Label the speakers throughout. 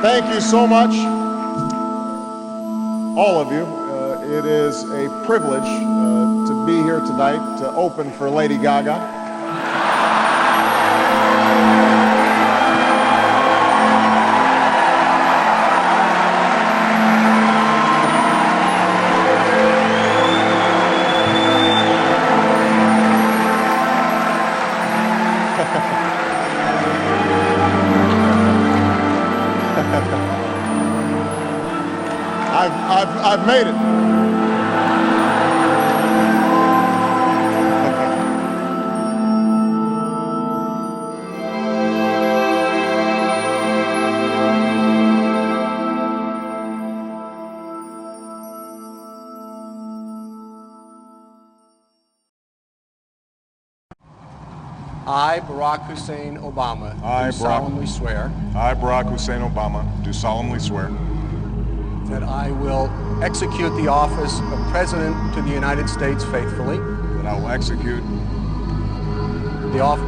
Speaker 1: Thank you so much, all of you. It is a privilege to be here tonight to open for Lady Gaga. I've made it.
Speaker 2: I, Barack Hussein Obama, do solemnly swear.
Speaker 3: I, Barack Hussein Obama, do solemnly swear.
Speaker 2: That I will execute the office of President to the United States faithfully.
Speaker 3: That I will execute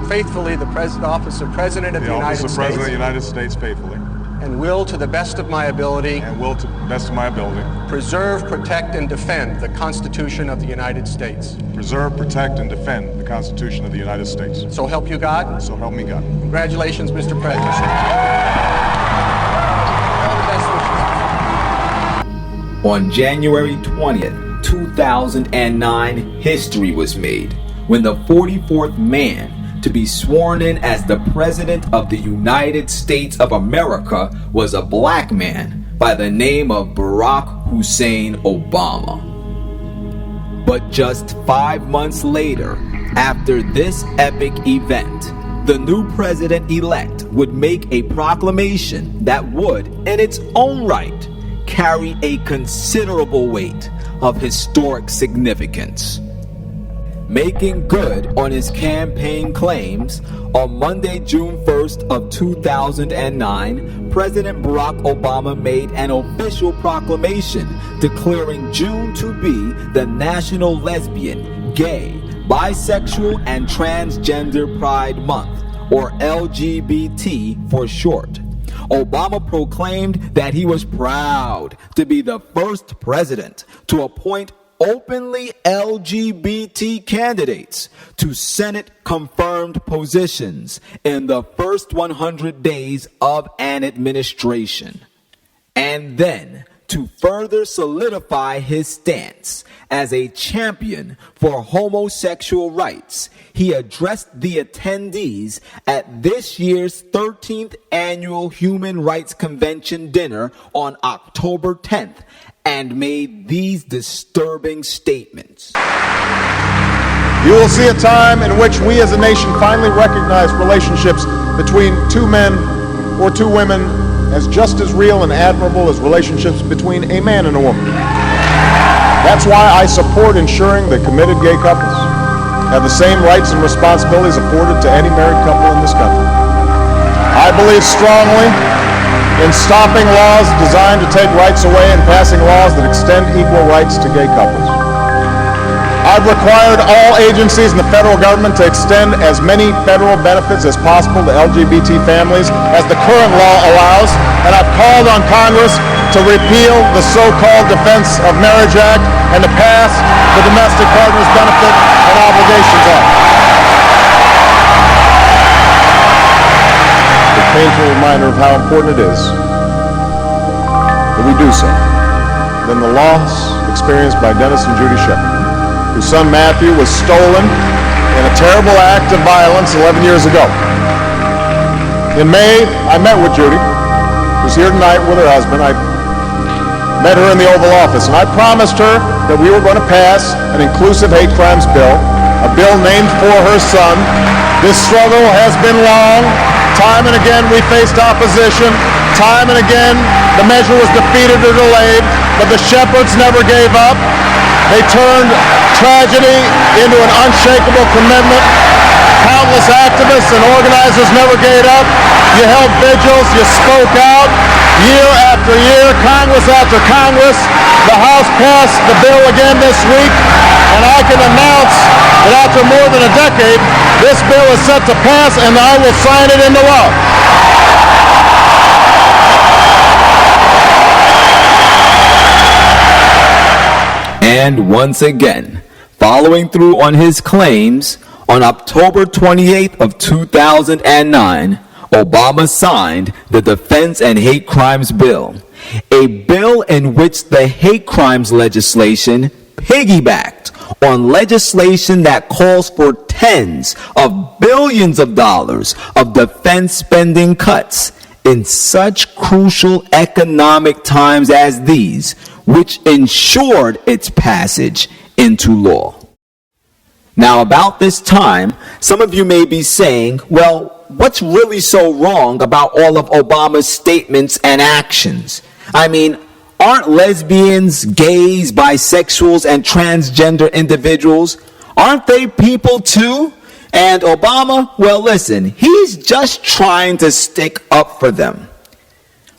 Speaker 2: faithfully the office of President of the United States.
Speaker 3: The office of President of the United States faithfully.
Speaker 2: And will, to the best of my ability.
Speaker 3: And will, to the best of my ability.
Speaker 2: Preserve, protect, and defend the Constitution of the United States.
Speaker 3: Preserve, protect, and defend the Constitution of the United States.
Speaker 2: So help you God.
Speaker 3: So help me God.
Speaker 2: Congratulations, Mr. President.
Speaker 4: On January 20th, 2009, history was made when the 44th man to be sworn in as the President of the United States of America was a black man by the name of Barack Hussein Obama. But just 5 months later, after this epic event, the new president-elect would make a proclamation that would, in its own right, carry a considerable weight of historic significance. Making good on his campaign claims, on Monday, June 1st of 2009, President Barack Obama made an official proclamation declaring June to be the National Lesbian, Gay, Bisexual, and Transgender Pride Month, or LGBT for short. Obama proclaimed that he was proud to be the first president to appoint openly LGBT candidates to Senate-confirmed positions in the first 100 days of an administration. And then, to further solidify his stance as a champion for homosexual rights, he addressed the attendees at this year's 13th Annual Human Rights Convention dinner on October 10th and made these disturbing statements.
Speaker 1: You will see a time in which we as a nation finally recognize relationships between two men or two women as just as real and admirable as relationships between a man and a woman. That's why I support ensuring that committed gay couples have the same rights and responsibilities afforded to any married couple in this country. I believe strongly in stopping laws designed to take rights away and passing laws that extend equal rights to gay couples. I've required all agencies in the federal government to extend as many federal benefits as possible to LGBT families as the current law allows, and I've called on Congress to repeal the so-called Defense of Marriage Act and to pass the Domestic Partners Benefit and Obligations Act. A painful reminder of how important it is that we do so. Then the loss experienced by Dennis and Judy Shepard, whose son Matthew was stolen in a terrible act of violence 11 years ago. In May, I met with Judy, who's here tonight with her husband. I met her in the Oval Office, and I promised her that we were going to pass an inclusive hate crimes bill, a bill named for her son. This struggle has been long. Time and again we faced opposition. Time and again the measure was defeated or delayed, but the Shepards never gave up. They turned tragedy into an unshakable commitment. Countless activists and organizers never gave up. You held vigils, you spoke out. Year after year, Congress after Congress, the House passed the bill again this week, and I can announce that after more than a decade, this bill is set to pass, and I will sign it into law.
Speaker 4: And once again, following through on his claims, on October 28th of 2009, Obama signed the Defense and Hate Crimes Bill, a bill in which the hate crimes legislation piggybacked on legislation that calls for tens of billions of dollars of defense spending cuts in such crucial economic times as these, which ensured its passage into law. Now, about this time, some of you may be saying, well, what's really so wrong about all of Obama's statements and actions? I mean, aren't lesbians, gays, bisexuals, and transgender individuals, aren't they people too? And Obama, well, listen, he's just trying to stick up for them.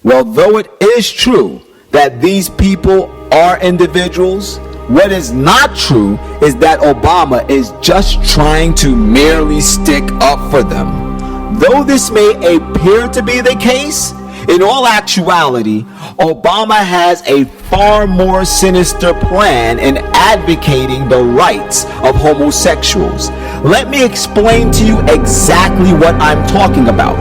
Speaker 4: Well, though it is true that these people are individuals, what is not true is that Obama is just trying to merely stick up for them. Though this may appear to be the case, in all actuality, Obama has a far more sinister plan in advocating the rights of homosexuals. Let me explain to you exactly what I'm talking about.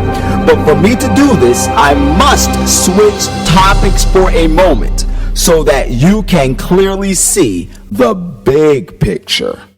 Speaker 4: But for me to do this, I must switch topics for a moment so that you can clearly see the big picture.